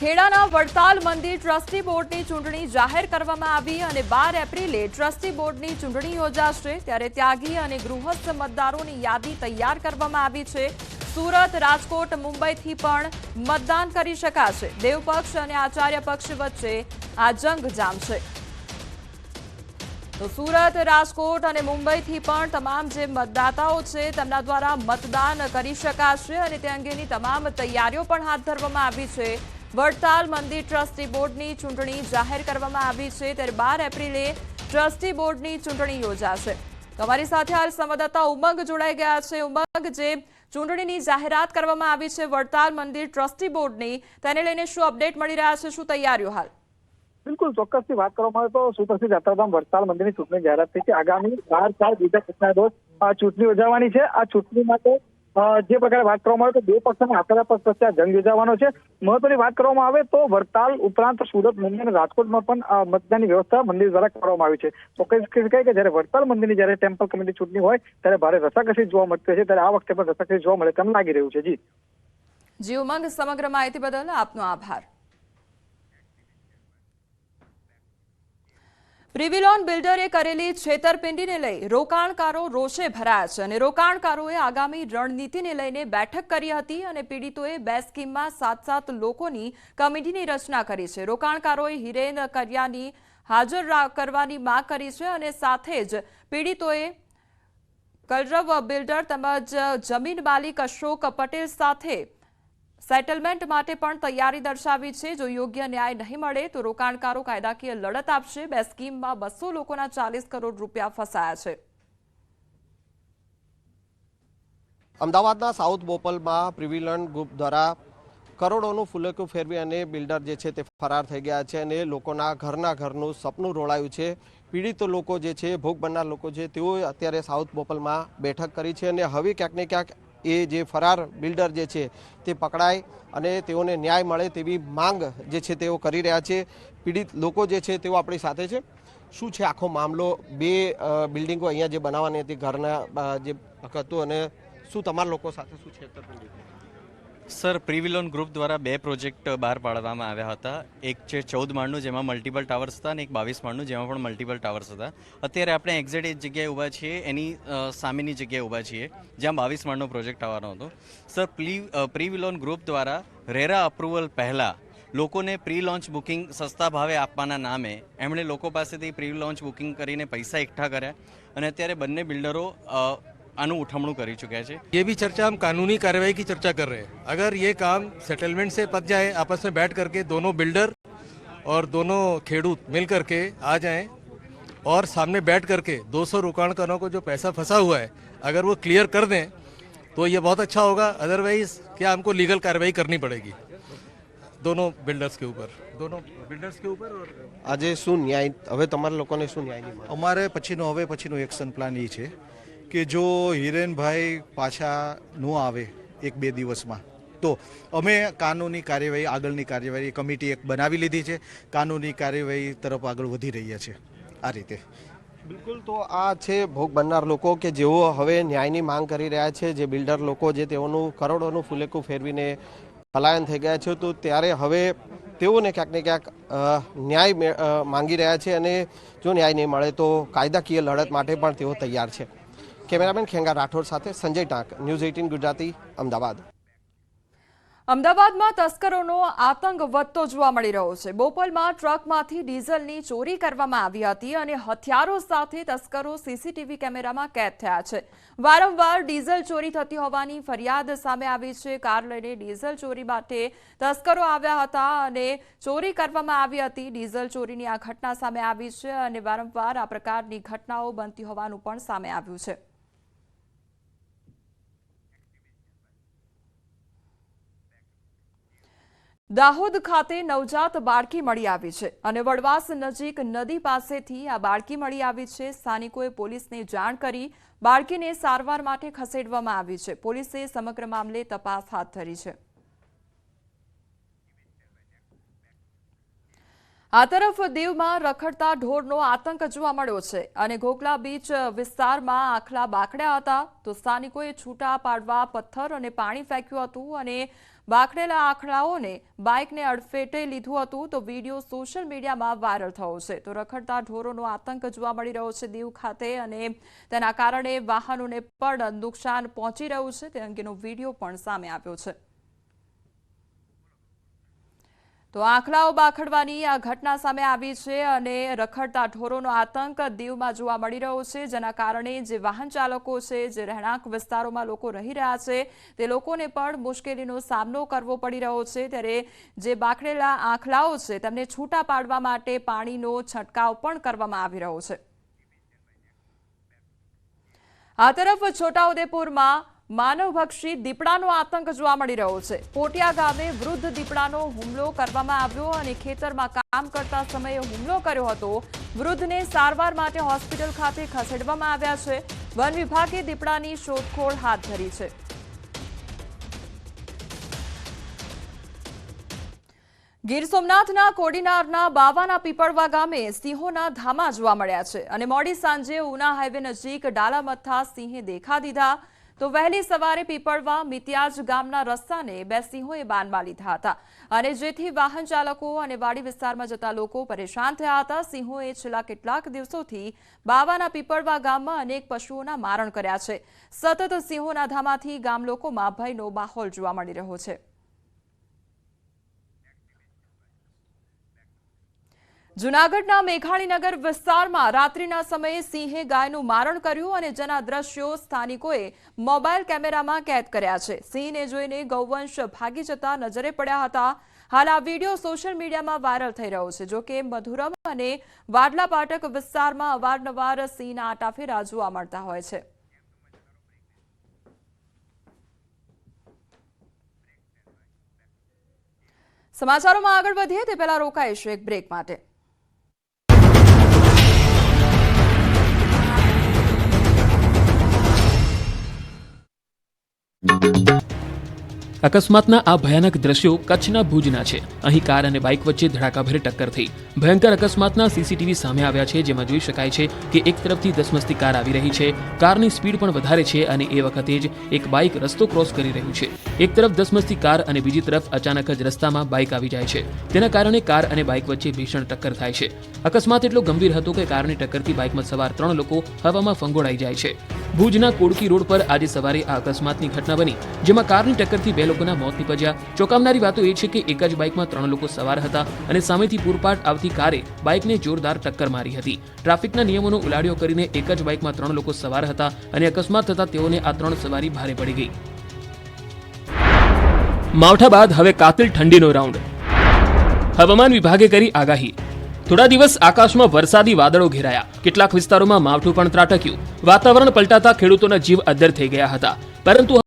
ખેડાના વડતાલ મંદિર ટ્રસ્ટી બોર્ડની ચૂંટણી જાહેર કરવામાં આવી અને 12 એપ્રિલે ટ્રસ્ટી બોર્ડની ચૂંટણી યોજાશે ત્યારે ત્યાગી અને ગૃહસ્થ મતદારોની યાદી તૈયાર કરવામાં આવી છે। સુરત, રાજકોટ, મુંબઈથી પણ મતદાન કરી શકાશે। દેવપક્ષ અને આચાર્ય પક્ષ વચ્ચે આ જંગ જામશે। તો સુરત, રાજકોટ અને મુંબઈથી પણ તમામ જે મતદાતાઓ છે તેમના દ્વારા મતદાન કરી શકાશે અને તે અંગેની તમામ તૈયારીઓ પણ હાથ ધરવામાં આવી છે। વડતાલ મંદિર ટ્રસ્ટી બોર્ડની ચૂંટણી જાહેર કરવામાં આવી છે ત્યારે 12 એપ્રિલે ટ્રસ્ટી બોર્ડની ચૂંટણી યોજાશે। તમારી સાથે હાલ સંવાદદાતા ઉમંગ જોડાઈ ગયા છે। ઉમંગ, જે ચૂંટણીની જાહેરાત કરવામાં આવી છે વડતાલ મંદિર ટ્રસ્ટી બોર્ડની, તેને લઈને શું અપડેટ મળી રહ્યા છે, શું તૈયારીઓ હાલ? બિલકુલ ચોક્કસથી વાત કરવામાં આવે તો સુપ્રસિદ્ધ યાત્રાધામ વડતાલ મંદિરની ચૂંટણી જાહેરાત થઈ છે। આગામી 12 બીજા પક્ષના રોજ આ ચૂંટણી યોજાવાની છે। આ ચૂંટણી માટે જે પ્રકારે વાત કરવામાં આવે તો બે પક્ષ અને આચાર્ય પક્ષ વચ્ચે આ જંગ યોજાવાનો છે। મહત્વની વાત કરવામાં આવે તો વડતાલ ઉપરાંત સુરત, મુંબઈ અને રાજકોટમાં પણ મતદાનની વ્યવસ્થા મંદિર દ્વારા કરવામાં આવી છે। ચોક્કસ કહી શકાય કે જ્યારે વડતાલ મંદિરની જ્યારે ટેમ્પલ કમિટી ચૂંટણી હોય ત્યારે ભારે રસાકસી જોવા મળતી છે, ત્યારે આ વખતે પણ રસાકસી જોવા મળે તેમ લાગી રહ્યું છે। જી ઉમંગ, સમગ્ર માહિતી બદલ આપનો આભાર। પ્રિવિલોન બિલ્ડરે કરેલી છેતરપિંડીને લઈ રોકાણકારો રોષે ભરાયા છે અને રોકાણકારોએ આગામી રણનીતિને લઈને બેઠક કરી હતી અને પીડિતોએ 2 સ્કીમમાં 7 લોકોની કમિટીની રચના કરી છે। રોકાણકારોએ હિરેન કરિયાની હાજર કરવાની માંગ કરી છે અને સાથે જ પીડિતોએ કલરવ બિલ્ડર તેમજ જમીન માલિક અશોક પટેલ સાથે સેટલમેન્ટ માટે પણ તૈયારી દર્શાવી છે। જો યોગ્ય ન્યાય નહીં મળે તો રોકાણકારો કાયદાકીય લડત આપશે। 2 સ્કીમમાં 200 લોકોના 40 કરોડ રૂપિયા ફસાયા છે। અમદાવાદના સાઉથ બોપલમાં પ્રિવિલન ગ્રુપ દ્વારા કરોડોનું ફુલેકું ફેરવી અને બિલ્ડર જે છે તે ફરાર થઈ ગયા છે અને લોકોના ઘરનું સપનું રોળાયું છે। પીડિત લોકો જે છે, ભોગ બનનાર લોકો છે, તેઓએ અત્યારે સાઉથ બોપલમાં બેઠક કરી છે અને હવે ક્યાંક ને ક્યાંક એ જે ફરાર બિલ્ડર જે છે તે પકડાય અને તેઓને ન્યાય મળે તેવી માંગ જે છે તેઓ કરી રહ્યા છે। પીડિત લોકો જે છે તેઓ આપણી સાથે છે। શું છે આખો મામલો? 2 બિલ્ડિંગો અહીંયા જે બનાવવાની હતી ઘરના જે હતું અને શું તમારા લોકો સાથે શું છેતરપિંડી? સર, પ્રિવિલોન ગ્રુપ દ્વારા 2 પ્રોજેક્ટ બહાર પાડવામાં આવ્યા હતા। એક છે 14 માળનું જેમાં મલ્ટિપલ ટાવર્સ હતા અને એક 22 માળનું જેમાં પણ મલ્ટિપલ ટાવર્સ હતા। અત્યારે આપણે એક્ઝેક્ટ એ જગ્યાએ ઊભા છીએ, એની સામેની જગ્યાએ ઊભા છીએ જ્યાં 22 માળનો પ્રોજેક્ટ આવવાનો હતો। સર, પ્રિવિલોન ગ્રુપ દ્વારા રેરા અપ્રુવલ પહેલાં લોકોને પ્રી લોન્ચ બુકિંગ સસ્તા ભાવે આપવાના નામે એમણે લોકો પાસેથી પ્રી લોન્ચ બુકિંગ કરીને પૈસા એકઠા કર્યા અને અત્યારે બંને બિલ્ડરો આનું ઉઠમણું કરી चुका है। ये भी चर्चा हम कानूनी कार्रवाई की चर्चा कर रहे हैं। अगर ये काम सेटलमेंट से पक जाए, आपस में बैठ करके दोनों बिल्डर और दोनों खेडूत मिल करके आ जाएं और सामने बैठ करके 200 रोकाणकारों को जो पैसा फंसा हुआ है अगर वो क्लियर कर दें तो ये बहुत अच्छा होगा। अदरवाइज क्या हमको लीगल कार्रवाई करनी पड़ेगी दोनों बिल्डर्स के ऊपर। और આજે શું ન્યાય હવે તમારા લોકોને શું ન્યાય નહીં મળે? અમારે પછીનું એક્શન પ્લાન એ છે કે જો હિરેનભાઈ પાછા ન આવે 1-2 દિવસમાં તો અમે કાનૂની કાર્યવાહી, આગળની કાર્યવાહી કમિટી એક બનાવી લીધી છે। કાનૂની કાર્યવાહી તરફ આગળ વધી રહ્યા છે આ રીતે। બિલકુલ, તો આ છે ભોગ બનનાર લોકો કે જેઓ હવે ન્યાયની માંગ કરી રહ્યા છે। જે બિલ્ડર લોકો જે તેઓનું કરોડોનું ફુલેકું ફેરવીને પલાયન થઈ ગયા છે, તો ત્યારે હવે તેઓને ક્યાંક ને ક્યાંક ન્યાય માંગી રહ્યા છે અને જો ન્યાય નહીં મળે તો કાયદાકીય લડત માટે પણ તેઓ તૈયાર છે। કેમેરામેન ખેંગા રાઠોડ સાથે સંજય ટાંક, ન્યૂઝ 18 ગુજરાતી, અમદાવાદ। અમદાવાદમાં તસ્કરોનો આતંક વધતો જોવા મળી રહ્યો છે। બોપલમાં ટ્રકમાંથી ડીઝલની ચોરી કરવામાં આવી હતી અને હથિયારો સાથે તસ્કરો સીસીટીવી કેમેરામાં કેદ થયા છે। વારંવાર ડીઝલ ચોરી થતી હોવાની ફરિયાદ સામે આવી છે। કાર લઈને ડીઝલ ચોરી માટે તસ્કરો આવ્યા હતા અને ચોરી કરવામાં આવી હતી। ડીઝલ ચોરીની આ ઘટના સામે આવી છે અને વારંવાર આ પ્રકારની ઘટનાઓ બનતી હોવાનું પણ સામે આવ્યું છે। દાહોદ ખાતે નવજાત બાળકી મળી આવી છે અને વડવાસ નજીક નદી પાસેથી આ બાળકી મળી આવી છે। સ્થાનિકોએ પોલીસને જાણ કરી બાળકીને સારવાર માટે ખસેડવામાં આવી છે। પોલીસે સમગ્ર મામલે તપાસ હાથ ધરી છે। આ તરફ દીવમાં રખડતા ઢોરનો આતંક જોવા મળ્યો છે અને ઘોઘલા બીચ વિસ્તારમાં આખલા બાકડ્યા હતા તો સ્થાનિકોએ છૂટા પાડવા પથ્થર અને પાણી ફેંક્યું હતું અને બાકડેલા આંખલાઓને બાઇકને અડફેટે લીધું હતું તો વિડીયો સોશિયલ મીડિયામાં વાયરલ થયો છે. તો રખડતા ઢોરોનો આતંક જોવા મળી રહ્યો છે દીવ ખાતે અને તેના કારણે વાહનોને પણ નુકસાન પહોંચી રહ્યું છે. તે અંગેનો વિડીયો પણ સામે આવ્યો છે. તો આંખલાઓ બાખડવાની આ ઘટના સામે આવી છે અને રખડતા ઢોરોનો આતંક દીવમાં જોવા મળી રહ્યો છે, જેના કારણે જે વાહન ચાલકો છે, જે રહેણાંક વિસ્તારોમાં લોકો રહી રહ્યા છે, તે લોકોને પણ મુશ્કેલીનો સામનો કરવો પડી રહ્યો છે. ત્યારે જે બાખડેલા આંખલાઓ છે તેમને છૂટા પાડવા માટે પાણીનો છંટકાવ પણ કરવામાં આવી રહ્યો છે. આ તરફ છોટાઉદેપુરમાં માનવભક્ષી દીપડાનો આતંક જોવા મળી રહ્યો છે. પોટિયા ગામે વૃદ્ધ દીપડાનો હુમલો કરવામાં આવ્યો અને ખેતરમાં કામ કરતા સમયે હુમલો કર્યો હતો. વૃદ્ધને સારવાર માટે હોસ્પિટલ ખાતે ખસેડવામાં આવ્યા છે. વન વિભાગે દીપડાની શોધખોળ હાથ ધરી છે. ગીર સોમનાથના કોડીનારના બાવાના પીપળવા ગામે સિંહોના ધામા જોવા મળ્યા છે અને મોડી સાંજે ઉના હાઈવે નજીક ડાલામથ્થા સિંહે દેખા દીધા. તો વહેલી સવારે પીપળવા મિતિયાજ ગામના રસ્તાને બે સિંહોએ બાનમાં લીધા હતા અને જેથી વાહન ચાલકો અને વાડી વિસ્તારમાં જતા લોકો પરેશાન થયા હતા. સિંહોએ છેલ્લા કેટલાક દિવસોથી બાવાના પીપળવા ગામમાં અનેક પશુઓના મારણ કર્યા છે. સતત સિંહોના ધામાથી ગામ લોકોમાં ભયનો માહોલ જોવા મળી રહ્યો છે. જૂનાગઢના મેઘાણીનગર વિસ્તારમાં રાત્રિના સમયે સિંહે ગાયનું મારણ કર્યું અને જેના દ્રશ્યો સ્થાનિકોએ મોબાઈલ કેમેરામાં કેદ કર્યા છે. સિંહને જોઈને ગૌવંશ ભાગી જતા નજરે પડ્યા હતા. હાલ આ વિડીયો સોશિયલ મીડિયામાં વાયરલ થઈ રહ્યો છે. જો કે મધુરમ અને વાડલા પાટક વિસ્તારમાં અવારનવાર સિંહના આટાફેરા જોવા મળતા હોય છે. સમાચારોમાં આગળ વધીએ તે પહેલા રોકાઈશું એક બ્રેક માટે. અકસ્માતના આ ભયાનક દ્રશ્યો કચ્છના ભુજના છે. અહીં કાર અને બાઇક વચ્ચે ધડાકાભેર ટક્કર થઈ. ભયંકર અકસ્માતના સીસીટીવી સામે આવ્યા છે, જેમાં જોઈ શકાય છે કે એક તરફથી ધસમસતી કાર આવી રહી છે. કારની સ્પીડ પણ વધારે છે અને એ વખતે જ એક બાઇક રસ્તો ક્રોસ કરી રહ્યું છે. એક તરફ ધસમસતી કાર અને બીજી તરફ અચાનક જ રસ્તામાં બાઇક આવી જાય છે. તેના કારણે કાર અને બાઇક વચ્ચે ભીષણ ટક્કર થાય છે. અકસ્માત એટલો ગંભીર હતો કે કારની ટક્કરથી બાઇકમાં સવાર 3 લોકો હવામાં ફંગોળાઈ જાય છે. ભુજના કોડકી રોડ પર આજે સવારે આ અકસ્માતની ઘટના બની, જેમાં કારની ટક્કરથી 2 લોકોના મોત નીપજ્યા. ચોંકાવનારી વાતો એ છે કે એક જ બાઇકમાં 3 લોકો સવાર હતા અને સામેથી પૂરપાટ આવતી કારે બાઇકને જોરદાર ટક્કર મારી હતી. ટ્રાફિકના નિયમોનો ઉલાળ્યો કરીને એક જ બાઇકમાં 3 લોકો સવાર હતા અને અકસ્માત થતા તેઓને આ 3 સવારી ભારે પડી ગઈ. માવઠા બાદ હવે કાતિલ ઠંડીનો રાઉન્ડ. હવામાન વિભાગે કરી આગાહી. થોડા દિવસ આકાશમાં વરસાદી વાદળો ઘેરાયા. કેટલાક વિસ્તારોમાં માવઠું પણ ત્રાટક્યું. વાતાવરણ પલટાતા ખેડૂતોના જીવ અદ્ધર થઈ ગયા હતા, પરંતુ